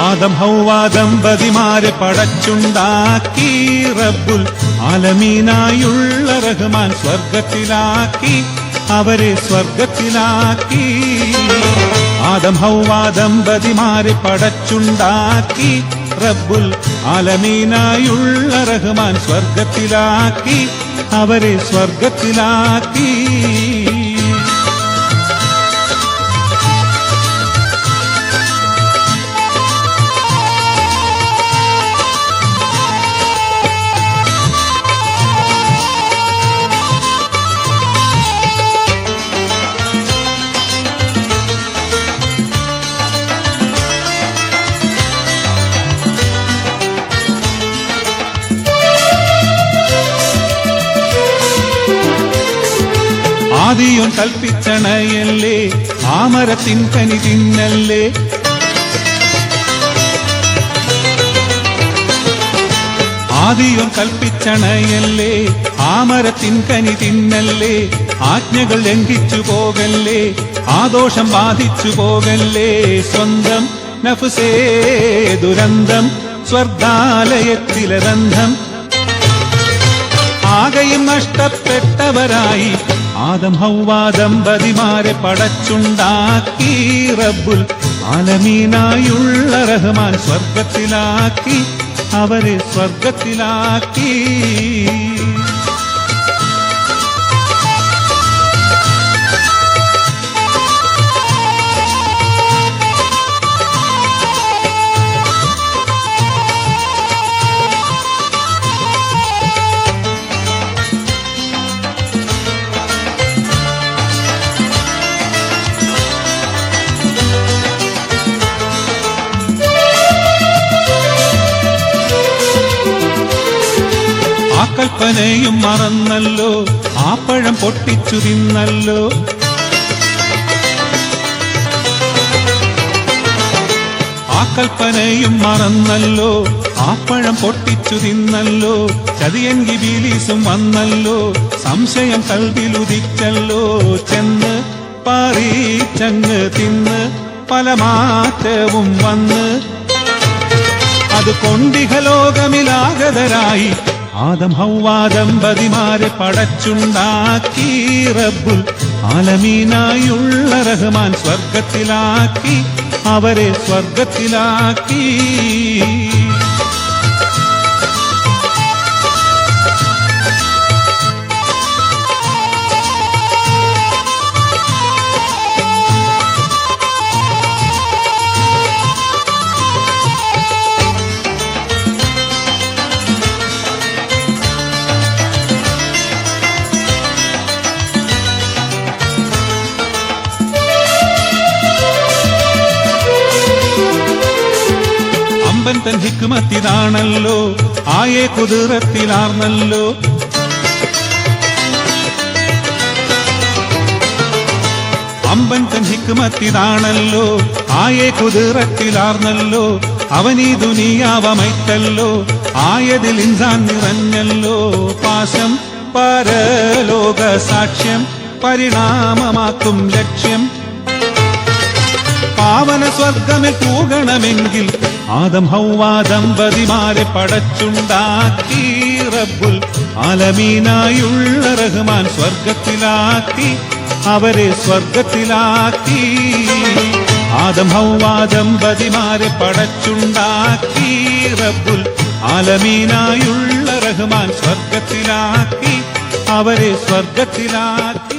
ആദം ഹൗവ ദമ്പതിമാരെ പടച്ചുണ്ടാക്കി റബ്ബുൽ ആലമീനായുള്ള റഹ്മാൻ സ്വർഗത്തിലാക്കി, അവരെ സ്വർഗത്തിലാക്കി. ആദം ഹൗവ ദമ്പതിമാരെ പടച്ചുണ്ടാക്കി റബ്ബുൽ ആലമീനായുള്ള റഹ്മാൻ സ്വർഗത്തിലാക്കി, അവരെ സ്വർഗത്തിലാക്കി. ആദിയോൻ കൽപ്പിച്ചണയല്ലേ ആമരത്തിൻ കനി തിന്നല്ലേ, ആദിയോൻ കൽപ്പിച്ചണയല്ലേ ആമരത്തിൻ കനി തിന്നല്ലേ, ആജ്ഞകൾ ലംഘിച്ചു പോകല്ലേ, ആദോഷം ബാധിച്ചു പോകല്ലേ. സ്വന്തം നഫ്സേ ദുരന്തം, സ്വർഗാലയത്തിലെ ബന്ധം ആകെയും നഷ്ടപ്പെട്ടവരായി ആദം ഹൗവ ദമ്പതിമാരെ പടച്ചുണ്ടാക്കി റബ്ബുൽ ആലമീനായുള്ള റഹ്മാൻ സ്വർഗത്തിലാക്കി, അവരെ സ്വർഗത്തിലാക്കി. ആ കൽപ്പനയും മറന്നല്ലോ, ആ പഴം പൊട്ടിച്ചു തിന്നല്ലോ. ആ കൽപ്പനയും മറന്നല്ലോ, ആ പഴം പൊട്ടിച്ചു തിന്നല്ലോ. ചതിയൻ ഇബിലീസും വന്നല്ലോ, സംശയം കൽവിലുദിച്ചല്ലോ. ചെന്ന് പറിച്ചങ്ങ് തിന്ന് പല മാറ്റവും വന്ന് അത് കൊണ്ടിഹലോകമിലാഗതരായി ആദം ഹൗവ ദമ്പതിമാരെ പടച്ചുണ്ടാക്കി റബ്ബുൽ ആലമീനായുള്ള റഹ്മാൻ സ്വർഗത്തിലാക്കി, അവരെ സ്വർഗത്തിലാക്കി. അമ്പൻ തൻ ഹിക്മത്തിലാണല്ലോ, ആയെ കുതിരത്തിലാർന്നല്ലോ. അമ്പൻ തൻ ഹിക്മത്തിലാണല്ലോ, ആയെ കുതിരത്തിലാർന്നല്ലോ. അവനീ ദുനിയാവമൈത്തല്ലോ, ആയതിൽ ഇൻസാൻ നിറഞ്ഞല്ലോ. പാശം പരലോക സാക്ഷ്യം, പരിണാമമാക്കും ലക്ഷ്യം. പാവന സ്വർഗമിൽ പോകണമെങ്കിൽ ആദം ഹൗവ ദമ്പതിമാരെ പടച്ചുണ്ടാക്കി റബ്ബുൽ ആലമീനായുള്ള റഹ്മാൻ സ്വർഗത്തിലാക്കി, അവരെ സ്വർഗത്തിലാക്കി. ആദം ഹൗവ ദമ്പതിമാരെ പടച്ചുണ്ടാക്കി റബ്ബുൽ ആലമീനായുള്ള റഹ്മാൻ സ്വർഗത്തിലാക്കി, അവരെ സ്വർഗത്തിലാക്കി.